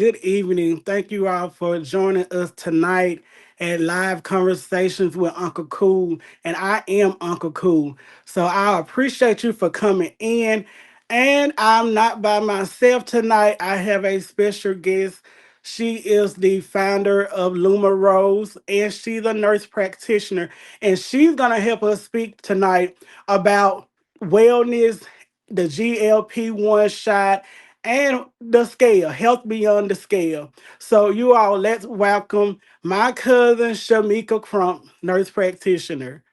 good evening. Thank you all for joining us tonight at Live Conversations with Uncle Cool. And I am Uncle Cool. So I appreciate you for coming in. And I'm not by myself tonight. I have a special guest. She is the founder of Luma Rose, and she's a nurse practitioner. And she's going to help us speak tonight about wellness, the GLP-1 shot, and the scale, health beyond the scale. So, you all, let's welcome my cousin, Shameka Crump, nurse practitioner.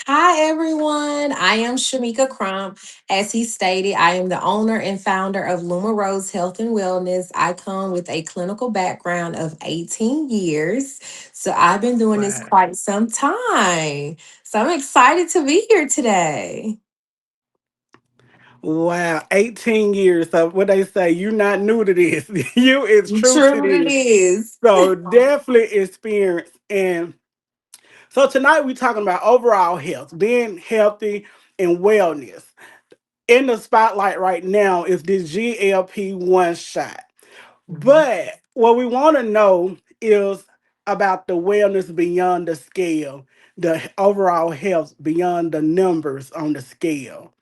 Hi, everyone. I am Shameka Crump. As he stated, I am the owner and founder of Luma Rose Health and Wellness. I come with a clinical background of 18 years. So I've been doing this Wow. quite some time. So I'm excited to be here today. Wow, 18 years. So, what they say, you're not new to this. You is true to True it this. is. So, definitely experience. And so, tonight we're talking about overall health, being healthy and wellness. In the spotlight right now is this GLP-1 shot. Mhm. But what we want to know is about the wellness beyond the scale, the overall health beyond the numbers on the scale.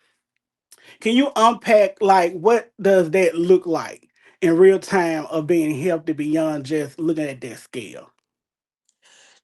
Can you unpack like what does that look like in real time of being healthy beyond just looking at that scale?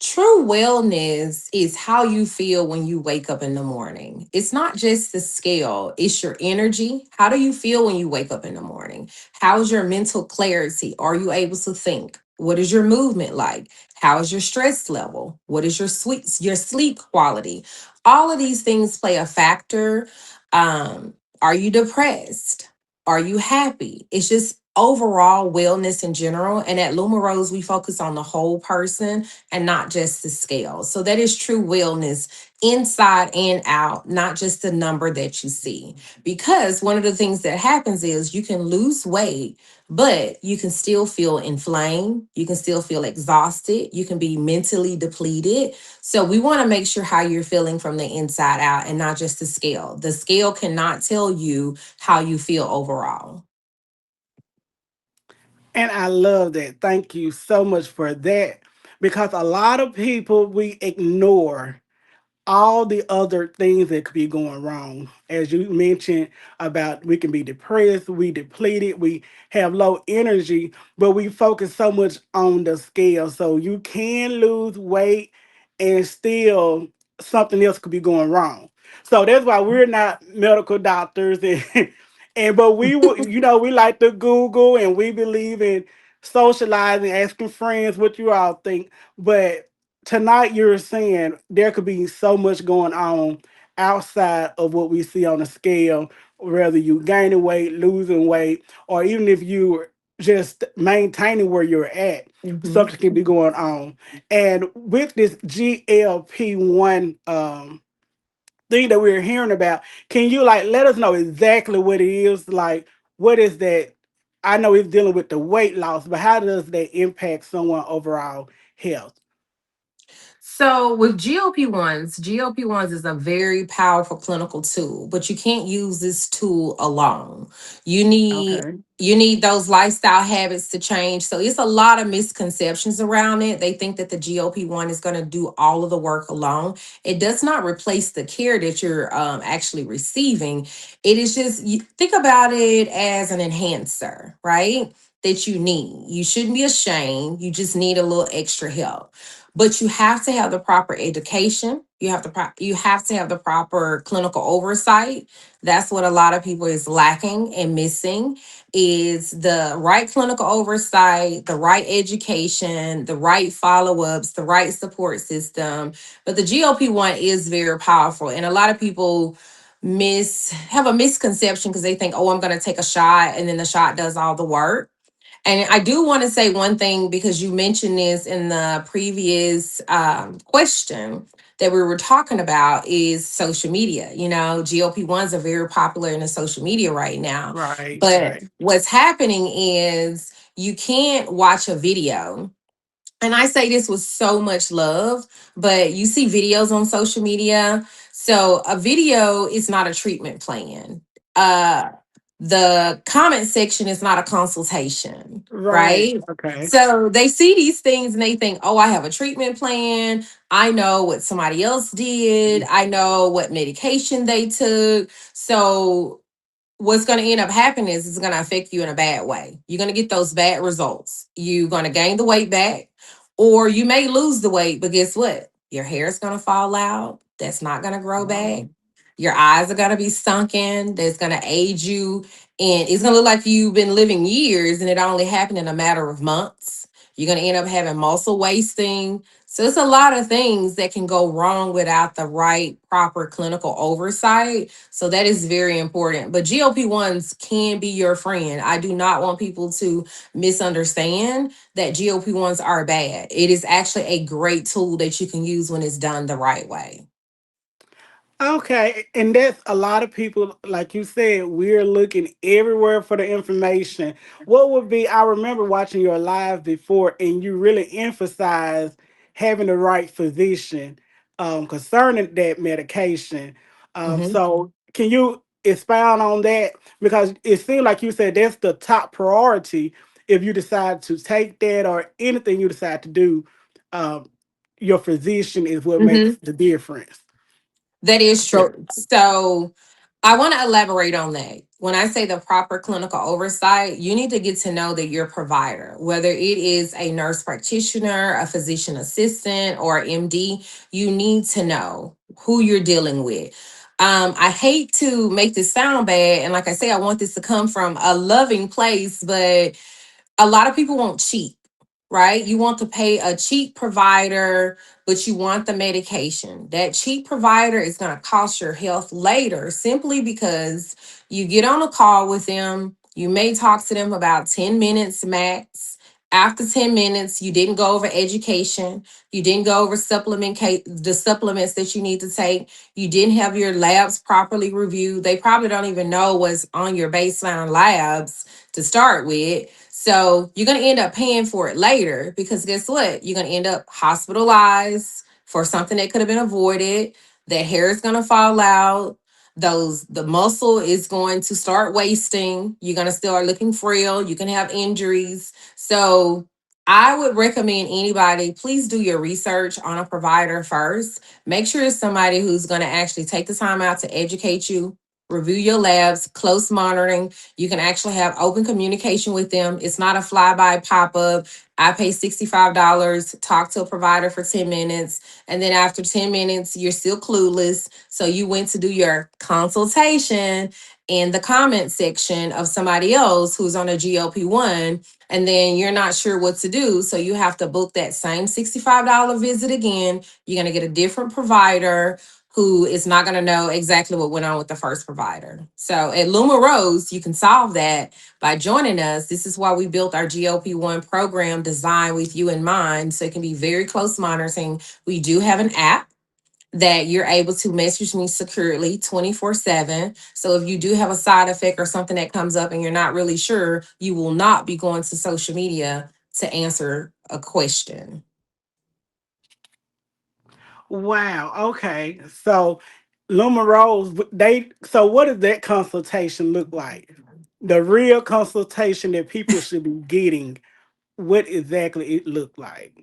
True wellness is how you feel when you wake up in the morning. It's not just the scale, it's your energy. How do you feel when you wake up in the morning? How's your mental clarity? Are you able to think? What is your movement like? How is your stress level? What is your sleep quality? All of these things play a factor. Are you depressed? Are you happy? It's just overall wellness in general. And at Luma Rose, we focus on the whole person and not just the scale. So that is true wellness inside and out, not just the number that you see. Because one of the things that happens is you can lose weight, but you can still feel inflamed. You can still feel exhausted. You can be mentally depleted. So we want to make sure how you're feeling from the inside out and not just the scale. The scale cannot tell you how you feel overall. And I love that. Thank you so much for that. Because a lot of people we ignore all the other things that could be going wrong. As you mentioned about we can be depressed, we depleted, we have low energy, but we focus so much on the scale. So you can lose weight and still something else could be going wrong. So that's why we're not medical doctors and but we like to Google and we believe in socializing, asking friends what you all think. But tonight you're saying there could be so much going on outside of what we see on the scale, whether you gaining weight, losing weight, or even if you just maintaining where you're at, Mhm. something can be going on. And with this GLP-1 thing that we're hearing about, can you like let us know exactly what it is? Like, what is that? I know it's dealing with the weight loss, but how does that impact someone overall health? So with GLP-1s is a very powerful clinical tool, but you can't use this tool alone. You need Okay. you need those lifestyle habits to change. So it's a lot of misconceptions around it. They think that the GLP-1 is going to do all of the work alone. It does not replace the care that you're actually receiving. It is just you think about it as an enhancer, right? That you need. You shouldn't be ashamed. You just need a little extra help, but you have to have the proper education. You have to have the proper clinical oversight. That's what a lot of people is lacking and missing is the right clinical oversight, the right education, the right follow-ups, the right support system. But the GLP-1 is very powerful, and a lot of people miss have a misconception because they think, oh, I'm going to take a shot and then the shot does all the work. And I do want to say one thing because you mentioned this in the previous question that we were talking about is social media. You know, GLP-1s are very popular in the social media right now. Right, But right. what's happening is you can't watch a video, and I say this with so much love, but you see videos on social media. So a video is not a treatment plan. Uh The comment section is not a consultation, Right. right? Okay. So they see these things and they think, oh, I have a treatment plan. I know what somebody else did. I know what medication they took. So what's going to end up happening is it's going to affect you in a bad way. You're going to get those bad results. You're going to gain the weight back, or you may lose the weight, but guess what? Your hair is going to fall out. That's not going to grow back. Your eyes are going to be sunken. That's going to age you. And it's going to look like you've been living years and it only happened in a matter of months. You're going to end up having muscle wasting. So it's a lot of things that can go wrong without the right, proper clinical oversight. So that is very important. But GLP-1s can be your friend. I do not want people to misunderstand that GLP-1s are bad. It is actually a great tool that you can use when it's done the right way. Okay, and that's a lot of people, like you said, we're looking everywhere for the information. What would be, I remember watching your live before, and you really emphasize having the right physician concerning that medication. Mhm. So, can you expound on that? Because it seems like you said that's the top priority if you decide to take that or anything you decide to do. Um, your physician is what makes Mhm. the difference. That is true. So I want to elaborate on that. When I say the proper clinical oversight, you need to get to know that your provider, whether it is a nurse practitioner, a physician assistant, or MD, you need to know who you're dealing with. I hate to make this sound bad. And like I say, I want this to come from a loving place, but a lot of people want cheap, right? You want to pay a cheap provider, but you want the medication. That cheap provider is going to cost your health later simply because you get on a call with them. You may talk to them about 10 minutes max. After 10 minutes, you didn't go over education. You didn't go over the supplements that you need to take. You didn't have your labs properly reviewed. They probably don't even know what's on your baseline labs to start with. So you're going to end up paying for it later because guess what? You're going to end up hospitalized for something that could have been avoided. The hair is going to fall out. The muscle is going to start wasting. You're going to start looking frail. You can have injuries. So I would recommend anybody, please do your research on a provider first. Make sure it's somebody who's going to actually take the time out to educate you, review your labs, close monitoring. You can actually have open communication with them. It's not a flyby pop up. I pay $65, talk to a provider for 10 minutes. And then after 10 minutes, you're still clueless. So you went to do your consultation in the comment section of somebody else who's on a GLP-1, and then you're not sure what to do. So you have to book that same $65 visit again. You're going to get a different provider who is not going to know exactly what went on with the first provider. So at Luma Rose, you can solve that by joining us. This is why we built our GLP-1 program designed with you in mind. So it can be very close monitoring. We do have an app that you're able to message me securely 24/7. So if you do have a side effect or something that comes up and you're not really sure, you will not be going to social media to answer a question. Wow. Okay. So Luma Rose, they so what does that consultation look like? The real consultation that people should be getting, what exactly it look like?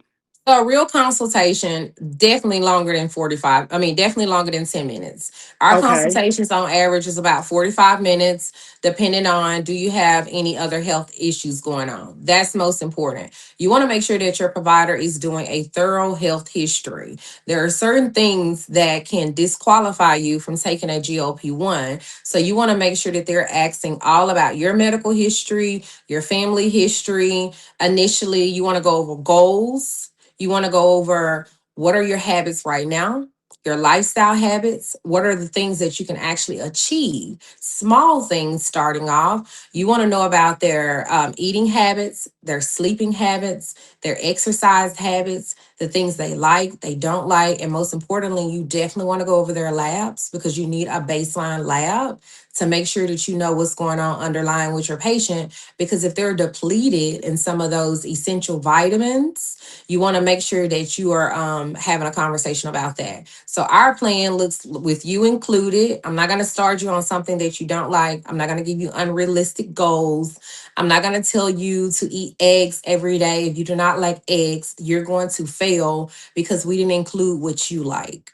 So a real consultation, definitely longer than 45. I mean, definitely longer than 10 minutes. Our Okay. consultations on average is about 45 minutes, depending on do you have any other health issues going on. That's most important. You want to make sure that your provider is doing a thorough health history. There are certain things that can disqualify you from taking a GLP-1. So you want to make sure that they're asking all about your medical history, your family history. Initially, you want to go over goals. You want to go over what are your habits right now, your lifestyle habits, what are the things that you can actually achieve, small things starting off. You want to know about their eating habits, their sleeping habits, their exercise habits, the things they like, they don't like. And most importantly, you definitely want to go over their labs because you need a baseline lab to make sure that you know what's going on underlying with your patient. Because if they're depleted in some of those essential vitamins, you want to make sure that you are having a conversation about that. So our plan looks with you included. I'm not going to start you on something that you don't like. I'm not going to give you unrealistic goals. I'm not going to tell you to eat eggs every day. If you do not like eggs, you're going to fail because we didn't include what you like.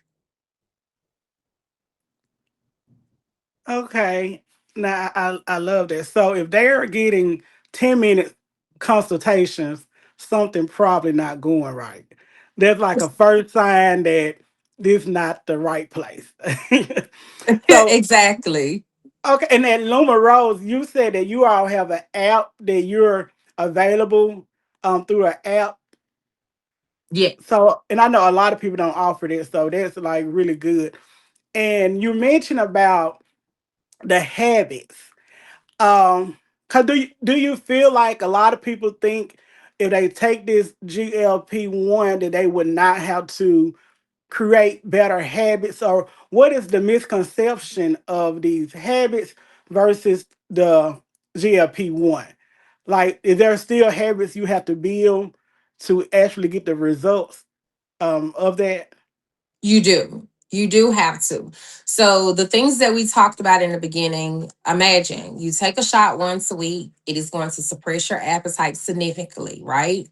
Okay. Now I love that. So if they're getting 10-minute consultations, something probably not going right. That's like a first sign that this is not the right place. So Exactly. okay, and then Luma Rose, you said that you all have an app that you're available through an app. Yeah, So and I know a lot of people don't offer this, so that's like really good. And you mentioned about the habits. Cause do you feel like a lot of people think if they take this GLP-1 that they would not have to create better habits, or what is the misconception of these habits versus the GLP-1? Like, is there still habits you have to build to actually get the results of that? you do. You do have to. So, the things that we talked about in the beginning, imagine you take a shot once a week, it is going to suppress your appetite significantly, right?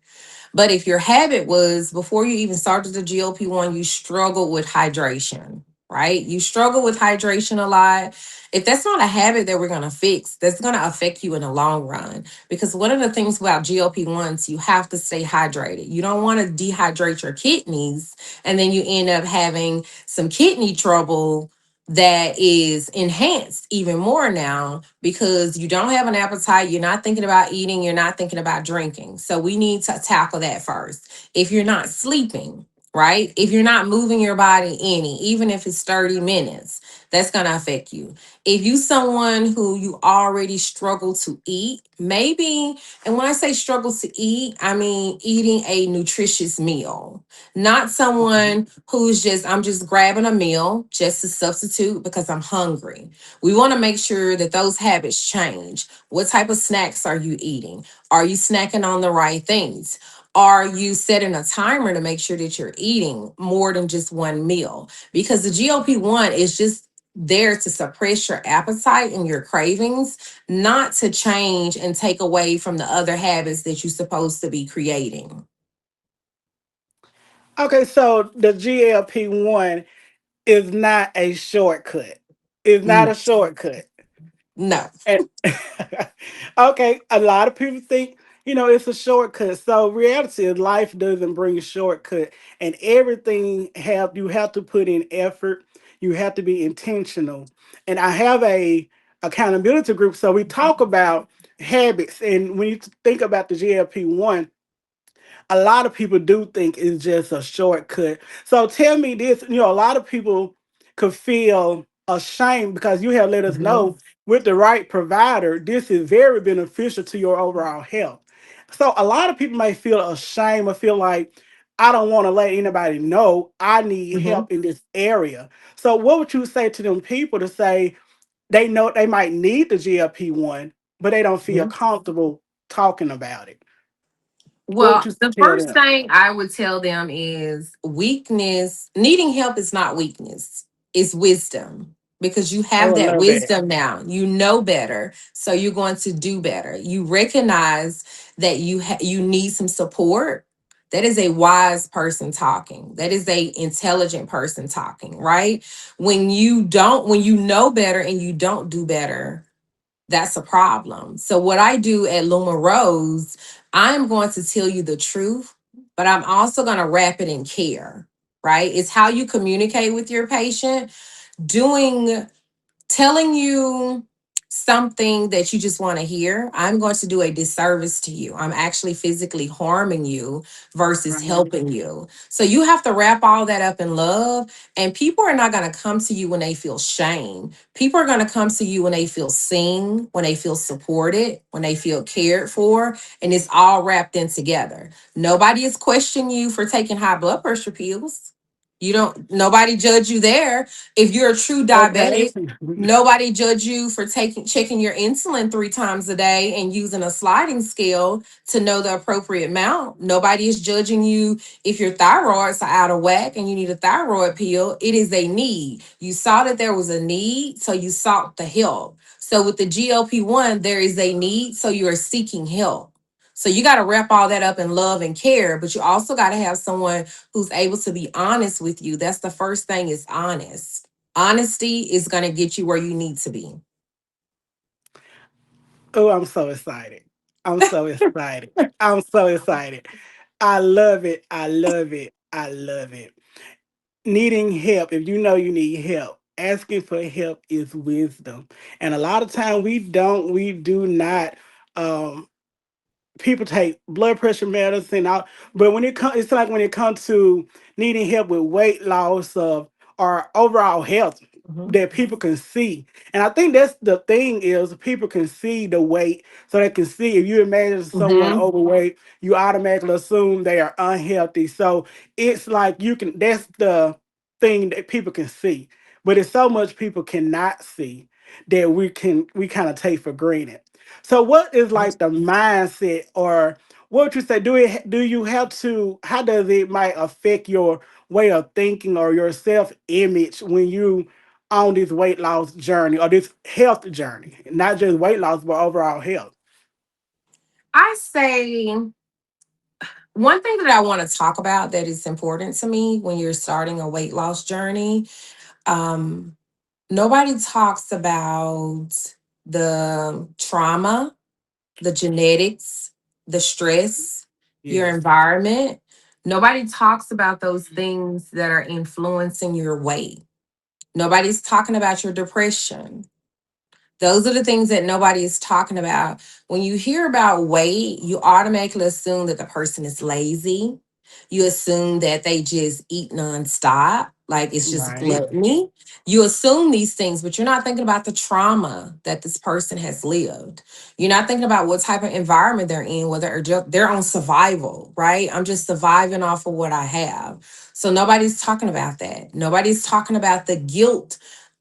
But if your habit was before you even started the GLP-1, you struggled with hydration, right? You struggle with hydration a lot. If that's not a habit that we're going to fix, that's going to affect you in the long run. Because one of the things about GLP-1s, you have to stay hydrated. You don't want to dehydrate your kidneys and then you end up having some kidney trouble that is enhanced even more now because you don't have an appetite, you're not thinking about eating, you're not thinking about drinking. So we need to tackle that first. If you're not sleeping, right? If you're not moving your body any, even if it's 30 minutes, that's going to affect you. If you someone who you already struggle to eat, maybe, and when I say struggle to eat, I mean eating a nutritious meal, not someone who's just, I'm just grabbing a meal just to substitute because I'm hungry. We want to make sure that those habits change. What type of snacks are you eating? Are you snacking on the right things? Are you setting a timer to make sure that you're eating more than just one meal? Because the GLP-1 is just there to suppress your appetite and your cravings, not to change and take away from the other habits that you're supposed to be creating. Okay, so the GLP-1 is not a shortcut. It's not a Mm, shortcut. no. And okay, a lot of people think, it's a shortcut. So reality is life doesn't bring a shortcut. And everything you have to put in effort. You have to be intentional. And I have a accountability group. So we talk about habits. And when you think about the GLP-1, a lot of people do think it's just a shortcut. So tell me this, a lot of people could feel ashamed because you have let us Mhm. know with the right provider, this is very beneficial to your overall health. So a lot of people may feel ashamed or feel like, I don't want to let anybody know I need Mhm. help in this area. So what would you say to them people to say they know they might need the GLP-1, but they don't feel Mhm. comfortable talking about it? What would Well, you the tell first them? thing I would tell them is weakness, needing help is not weakness, it's wisdom. Because you have Oh, I that love that. wisdom now. You know better, so you're going to do better. You recognize that you need some support. That is a wise person talking. That is a intelligent person talking, right? When you know better and you don't do better, that's a problem. So what I do at Luma Rose, I'm going to tell you the truth, but I'm also going to wrap it in care, right? It's how you communicate with your patient. Doing Telling you something that you just want to hear, I'm going to do a disservice to you. I'm actually physically harming you versus Right. helping you. So you have to wrap all that up in love. And people are not going to come to you when they feel shame. People are going to come to you when they feel seen, when they feel supported, when they feel cared for. And it's all wrapped in together. Nobody is questioning you for taking high blood pressure pills. You don't, nobody judge you there. If you're a true Okay. diabetic, nobody judge you for taking checking your insulin 3 times a day and using a sliding scale to know the appropriate amount. Nobody is judging you if your thyroids are out of whack and you need a thyroid pill. It is a need. You saw that there was a need, so you sought the help. So with the GLP-1, there is a need, so you are seeking help. So you got to wrap all that up in love and care, but you also got to have someone who's able to be honest with you. That's the first thing, is honest. Honesty is going to get you where you need to be. Oh, I'm so excited. I'm so excited. I'm so excited. I love it. I love it. I love it. Needing help, if you know you need help, asking for help is wisdom. And a lot of time we do not um people take blood pressure medicine out, but when it comes, it's like when it comes to needing help with weight loss of or overall health Mhm. that people can see. And I think that's the thing is people can see the weight, so they can see if you imagine someone Mhm. overweight, you automatically assume they are unhealthy. So it's like you can, that's the thing that people can see. But it's so much people cannot see that we kind of take for granted. So what is like the mindset, or what would you say? Do you have to? How does it might affect your way of thinking or your self image when you on this weight loss journey or this health journey? Not just weight loss, but overall health. I say one thing that I want to talk about that is important to me when you're starting a weight loss journey. Um, Nobody talks about the trauma, the genetics, the stress, your Yes. environment. Nobody talks about those things that are influencing your weight. Nobody's talking about your depression. Those are the things that nobody is talking about. When you hear about weight, you automatically assume that the person is lazy. You assume that they just eat nonstop, like it's just Right. gluttony. You assume these things, but you're not thinking about the trauma that this person has lived. You're not thinking about what type of environment they're in, whether they're on survival, right? I'm just surviving off of what I have. So nobody's talking about that. Nobody's talking about the guilt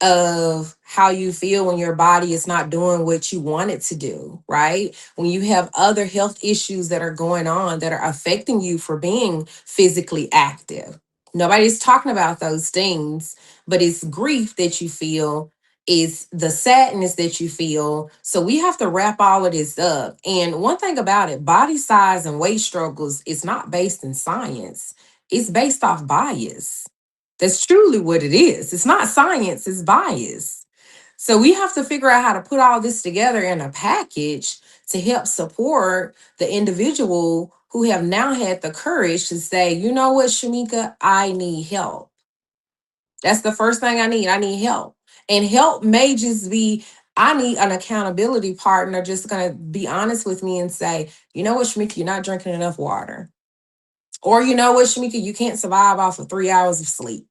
of how you feel when your body is not doing what you want it to do, right? When you have other health issues that are going on that are affecting you for being physically active. Nobody's talking about those things, but it's grief that you feel, is the sadness that you feel. So we have to wrap all of this up. And one thing about it, body size and weight struggles is not based in science. It's based off bias. That's truly what it is. It's not science, it's bias. So we have to figure out how to put all this together in a package to help support the individual who have now had the courage to say, you know what, Shameka, I need help. That's the first thing I need. I need help. And help may just be, I need an accountability partner just going to be honest with me and say, you know what, Shameka, you're not drinking enough water. Or you know what, Shameka, you can't survive off of 3 hours of sleep,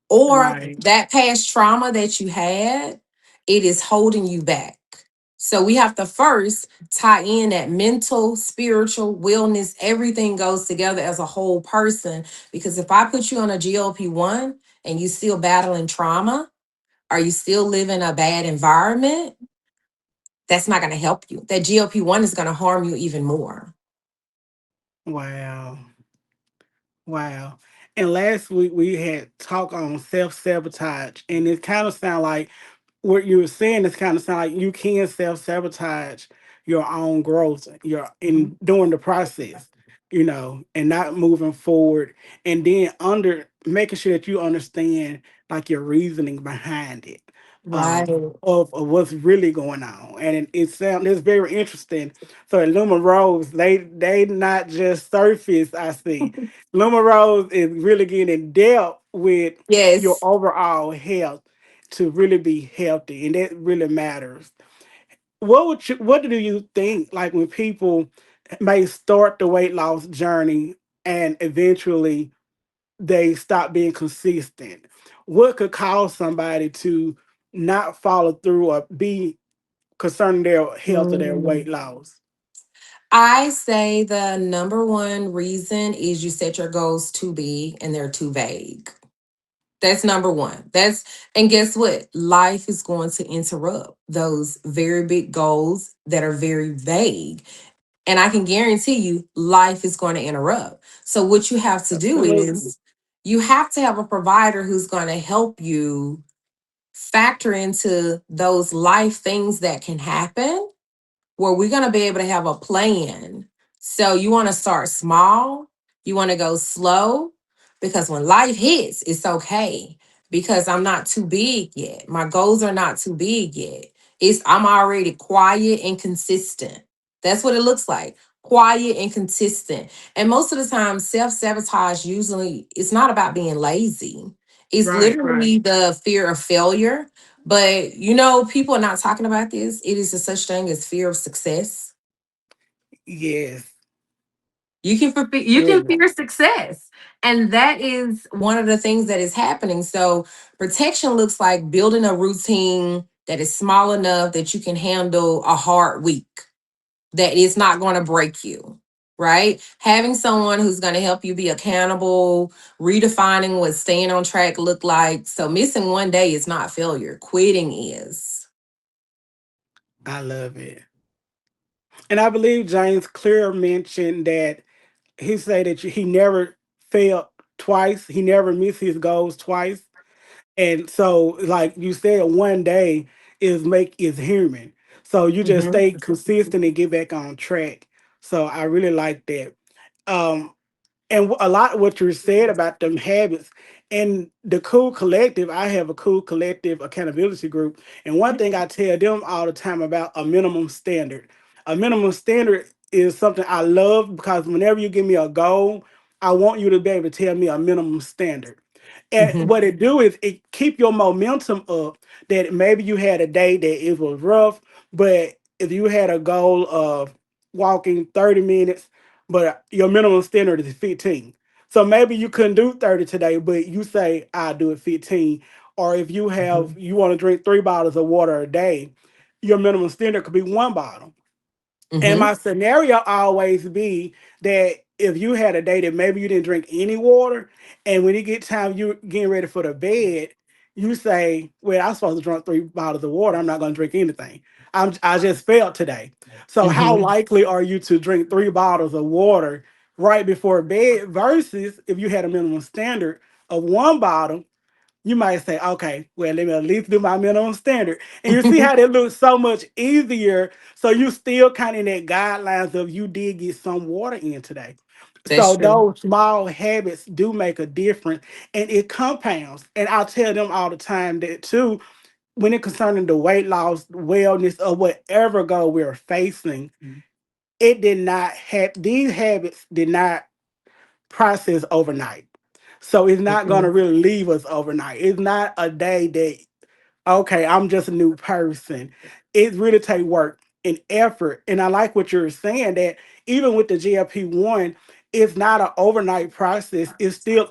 or Right. that past trauma that you had, it is holding you back. So we have to first tie in that mental, spiritual wellness, everything goes together as a whole person. Because if I put you on a GLP-1 and you still battling trauma, are you still living a bad environment? That's not going to help you. That GLP-1 is going to harm you even more. Wow. Wow. And last week we had talk on self sabotage, and it kind of sound like what you were saying is kind of sound like you can self sabotage your own growth, your Mhm. in during the process, and not moving forward, and then under making sure that you understand like your reasoning behind it, Right. of what's really going on. And it sounds it's very interesting. So at Luma Rose, they not just surface. I see Luma Rose is really getting in depth with your Yes. overall health to really be healthy, and that really matters. What do you think, like when people may start the weight loss journey and eventually they stop being consistent? What could cause somebody to not follow through or be concerning their health or their weight Mm. loss? I say the number one reason is you set your goals too big and they're too vague. That's number one. And guess what? Life is going to interrupt those very big goals that are very vague. And I can guarantee you, life is going to interrupt. So, what you have to do Absolutely. is you have to have a provider who's going to help you factor into those life things that can happen where we're going to be able to have a plan. So you want to start small, you want to go slow, because when life hits, it's okay because I'm not too big yet. My goals are not too big yet. I'm already quiet and consistent. That's what it looks like. Quiet and consistent. And most of the time, self-sabotage usually it's not about being lazy. It's Right, right. literally the fear of failure, but people are not talking about this. It is a such thing as fear of success. Yes. You can Absolutely. fear success. And that is one of the things that is happening. So protection looks like building a routine that is small enough that you can handle a hard week, that is not going to break you. Right? Having someone who's going to help you be accountable, redefining what staying on track look like. So missing one day is not failure. Quitting is. I love it. And I believe James Clear mentioned that he said that he never failed twice. He never missed his goals twice. And so, like you said, one day is human. So you just Mhm. stay consistent and get back on track. So I really like that. Um, and a lot of what you said about them habits and the CooL Collective. I have a CooL Collective accountability group, and one thing I tell them all the time about a minimum standard. A minimum standard is something I love because whenever you give me a goal, I want you to be able to tell me a minimum standard. And Mhm. what it do is it keep your momentum up. That maybe you had a day that it was rough, but if you had a goal of walking 30 minutes, but your minimum standard is 15. So maybe you couldn't do 30 today, but you say I'll do it 15. Or if Mhm. you want to drink 3 bottles of water a day, your minimum standard could be 1 bottle. And Mhm. my scenario always be that if you had a day that maybe you didn't drink any water, and when it get time you getting ready for the bed, you say, "Well, I'm supposed to drink 3 bottles of water. I'm not going to drink anything. I just failed today." So how Mhm. likely are you to drink 3 bottles of water right before bed versus if you had a minimum standard of 1 bottle? You might say, okay, well, let me at least do my minimum standard. And you see how that looks so much easier. So you still kind of in that guidelines of you did get some water in today. That's So true. those small habits do make a difference and it compounds. And I'll tell them all the time that too, when it concerning the weight loss, wellness, or whatever goal we're facing, it did not have these habits did not process overnight. So it's not gonna Mhm. really leave us overnight. It's not a day that okay, I'm just a new person. It really take work and effort. And I like what you're saying that even with the GLP-1, it's not an overnight process. It's still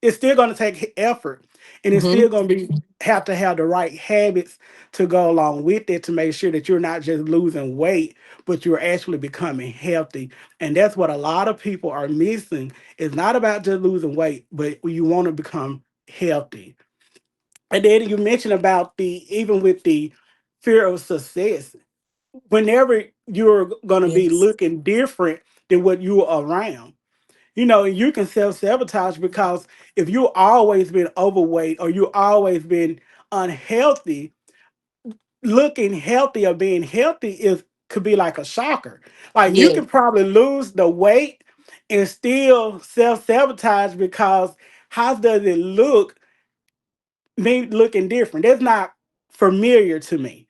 it's still gonna take effort and it's still Mhm. gonna be have to have the right habits to go along with it to make sure that you're not just losing weight, but you're actually becoming healthy. And that's what a lot of people are missing. It's not about just losing weight, but you want to become healthy. And then you mentioned about the even with the fear of success. Whenever you're gonna be Yes. looking different than what you were around, you can self sabotage because if you always been overweight or you always been unhealthy, looking healthy or being healthy is could be like a shocker. Like you Yes. can probably lose the weight and still self sabotage because how does it look me looking different? That's not familiar to me.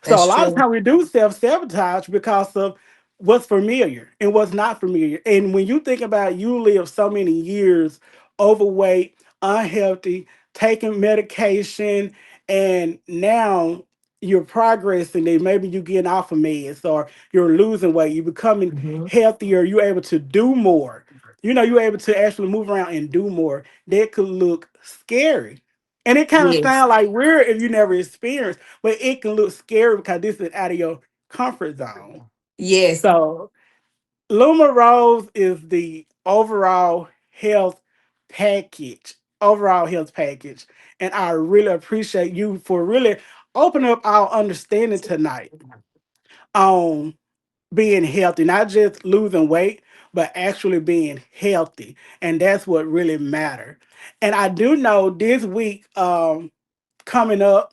So a That's lot of true. times we do self sabotage because of what's familiar and what's not familiar. And when you think about you live so many years overweight, unhealthy, taking medication, and now you're progressing and maybe you getting off of meds or you're losing weight, you're becoming Mhm. healthier, you're able to do more. You're able to actually move around and do more. That could look scary. And it kind of Yes. sounds like weird if you never experienced, but it can look scary because this is out of your comfort zone. Yes, So Luma Rose is the overall health package. And I really appreciate you for really opening up our understanding tonight on being healthy, not just losing weight, but actually being healthy. And that's what really matters. And I do know this week coming up,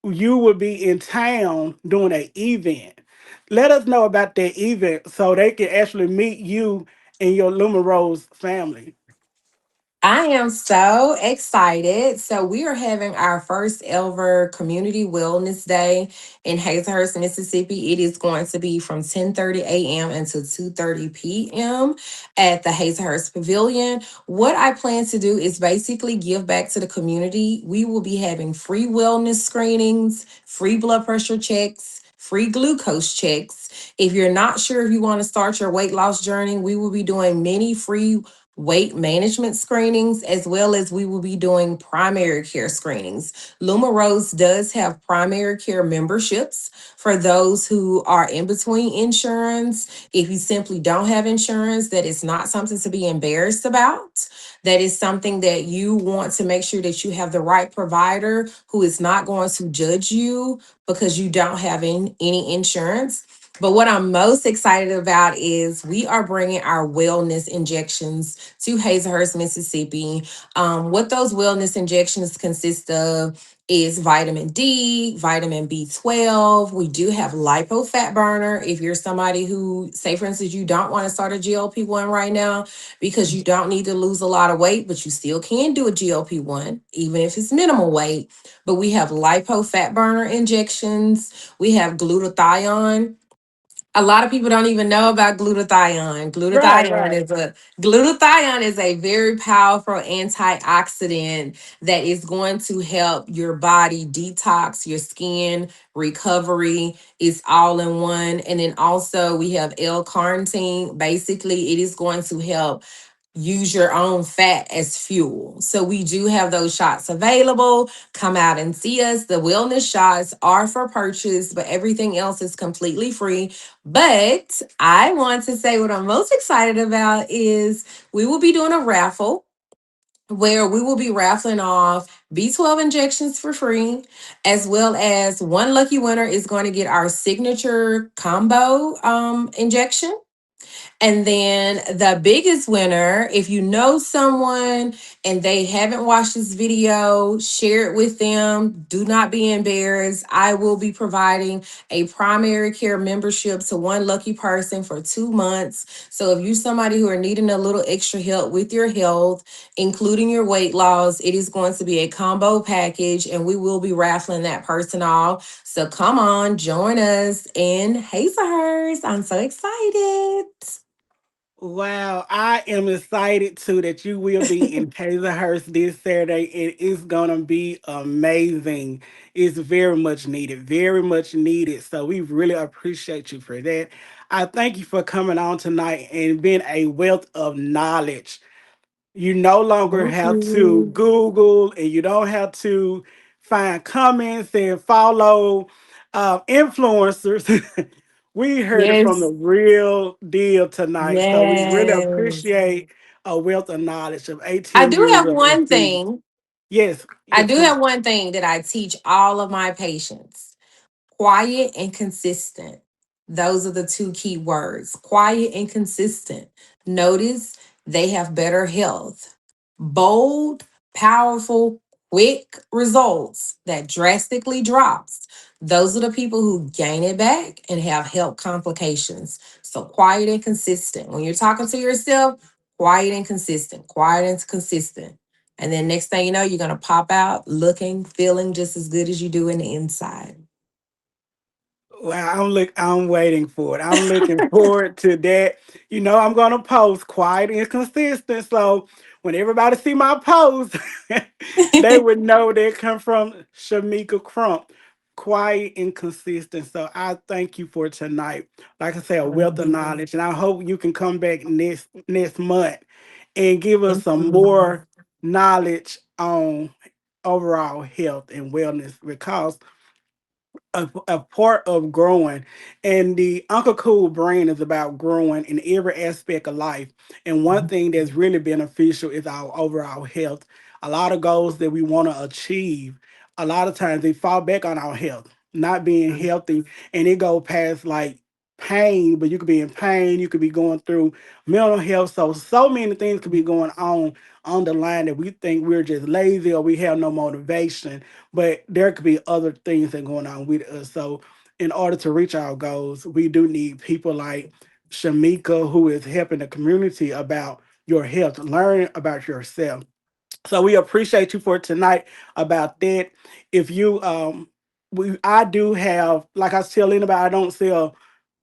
you will be in town doing an event. Let us know about that event so they can actually meet you and your Luma Rose family. I am so excited. So, we are having our first ever Community Wellness Day in Hazelhurst, Mississippi. It is going to be from 10:30 a.m. until 2:30 p.m. at the Hazelhurst Pavilion. What I plan to do is basically give back to the community. We will be having free wellness screenings, free blood pressure checks, free glucose checks. If you're not sure if you want to start your weight loss journey, we will be doing many free weight management screenings, as well as we will be doing primary care screenings. Luma Rose does have primary care memberships for those who are in between insurance. If you simply don't have insurance, that is not something to be embarrassed about. That is something that you want to make sure that you have the right provider who is not going to judge you because you don't have any insurance. But what I'm most excited about is we are bringing our wellness injections to Hazelhurst, Mississippi. What those wellness injections consist of is vitamin D, vitamin B12. We do have lipo fat burner. If you're somebody who, say, for instance, you don't want to start a GLP-1 right now because you don't need to lose a lot of weight, but you still can do a GLP-1, even if it's minimal weight. But we have lipo fat burner injections. We have glutathione. A lot of people don't even know about glutathione. Right, right. Glutathione is a very powerful antioxidant that is going to help your body detox, your skin recovery. It's all in one. And then also we have L-carnitine. Basically, it is going to help use your own fat as fuel. So we do have those shots available. Come out and see us. The wellness shots are for purchase, but everything else is completely free. But I want to say what I'm most excited about is we will be doing a raffle where we will be raffling off B12 injections for free, as well as one lucky winner is going to get our signature combo injection. And then the biggest winner, if you know someone and they haven't watched this video, share it with them. Do not be embarrassed. I will be providing a primary care membership to one lucky person for 2 months. So if you're somebody who are needing a little extra help with your health, including your weight loss, it is going to be a combo package and we will be raffling that person off. So come on, join us in Hazelhurst. I'm so excited. Wow, I am excited too that you will be in Hazelhurst this Saturday. It is gonna be amazing. It's very much needed, very much needed. So we really appreciate you for that. I thank you for coming on tonight and being a wealth of knowledge. You no longer Thank have to you. Google and you don't have to find comments and follow influencers. We heard it from the Yes, real deal tonight. So we really yes. appreciate a wealth of knowledge of I 18 do years have of one experience. thing. Yes, I yes, do please. have one thing that I teach all of my patients. Quiet and consistent. Those are the two key words. Quiet and consistent. Notice they have better health. Bold, powerful, quick results that drastically drops. Those are the people who gain it back and have health complications. So quiet and consistent. When you're talking to yourself, quiet and consistent, quiet and consistent. And then next thing you know, you're gonna pop out looking, feeling just as good as you do in the inside. Well, I'm waiting for it. I'm looking forward to that. You know, I'm gonna post quiet and consistent. So when everybody see my post, they would know they come from Shameka Crump. Quiet and consistent. So I thank you for tonight. Like I say, a wealth of Mhm. knowledge. And I hope you can come back next month and give us Thank some you. more knowledge on overall health and wellness because a part of growing. And the Uncle Cool brand is about growing in every aspect of life. And one thing that's really beneficial is our overall health. A lot of goals that we want to achieve, a lot of times they fall back on our health, not being healthy. And it go past like pain, but you could be in pain, you could be going through mental health. So many things could be going on the line that we think we're just lazy or we have no motivation, but there could be other things that are going on with us. So, in order to reach our goals, we do need people like Shameka, who is helping the community about your health, learn about yourself. So, we appreciate you for tonight about that. If you, I do have, like I was telling anybody, I don't sell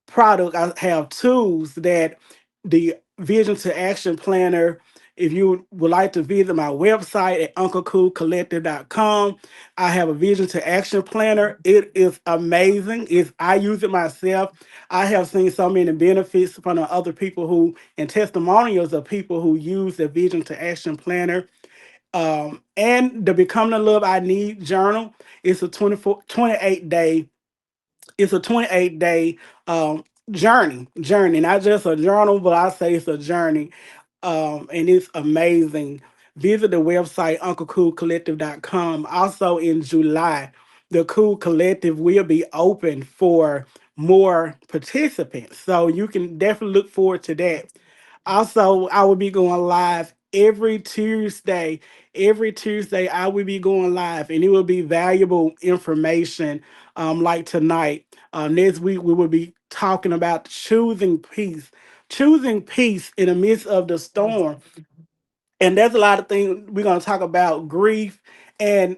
product. I have tools that the Vision to Action Planner. If you would like to visit my website at unclecoolcollective.com, I have a Vision to Action Planner. It is amazing. I use it myself. I have seen so many benefits from the other people who and testimonials of people who use the Vision to Action Planner. And the Becoming the Love I Need journal. It's a 28 day, it's a 28 day journey, not just a journal, but I say it's a journey. And it's amazing. Visit the website unclecoolcollective.com. Also in July, the Cool Collective will be open for more participants, so you can definitely look forward to that. Also, I will be going live every Tuesday. Every Tuesday, I will be going live, and it will be valuable information. Like tonight, next week we will be talking about choosing peace in the midst of the storm. And there's a lot of things we're going to talk about: grief, and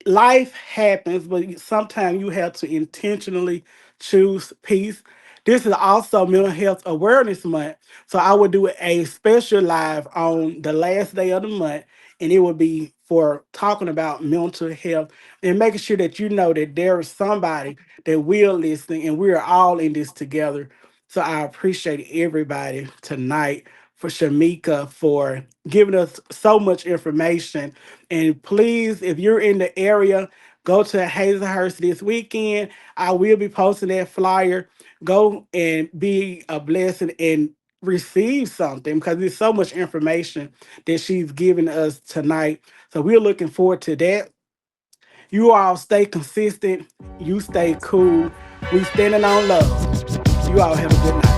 life happens, but sometimes you have to intentionally choose peace. This is also Mental Health Awareness Month. So I will do a special live on the last day of the month, and it will be for talking about mental health and making sure that you know that there is somebody that will listen, and we are all in this together. So I appreciate everybody tonight, for Shameka for giving us so much information. And please, if you're in the area, go to Hazelhurst this weekend. I will be posting that flyer. Go and be a blessing and receive something, because there's so much information that she's giving us tonight. So we're looking forward to that. You all stay consistent. You stay cool. We standing on love. You all have a good night.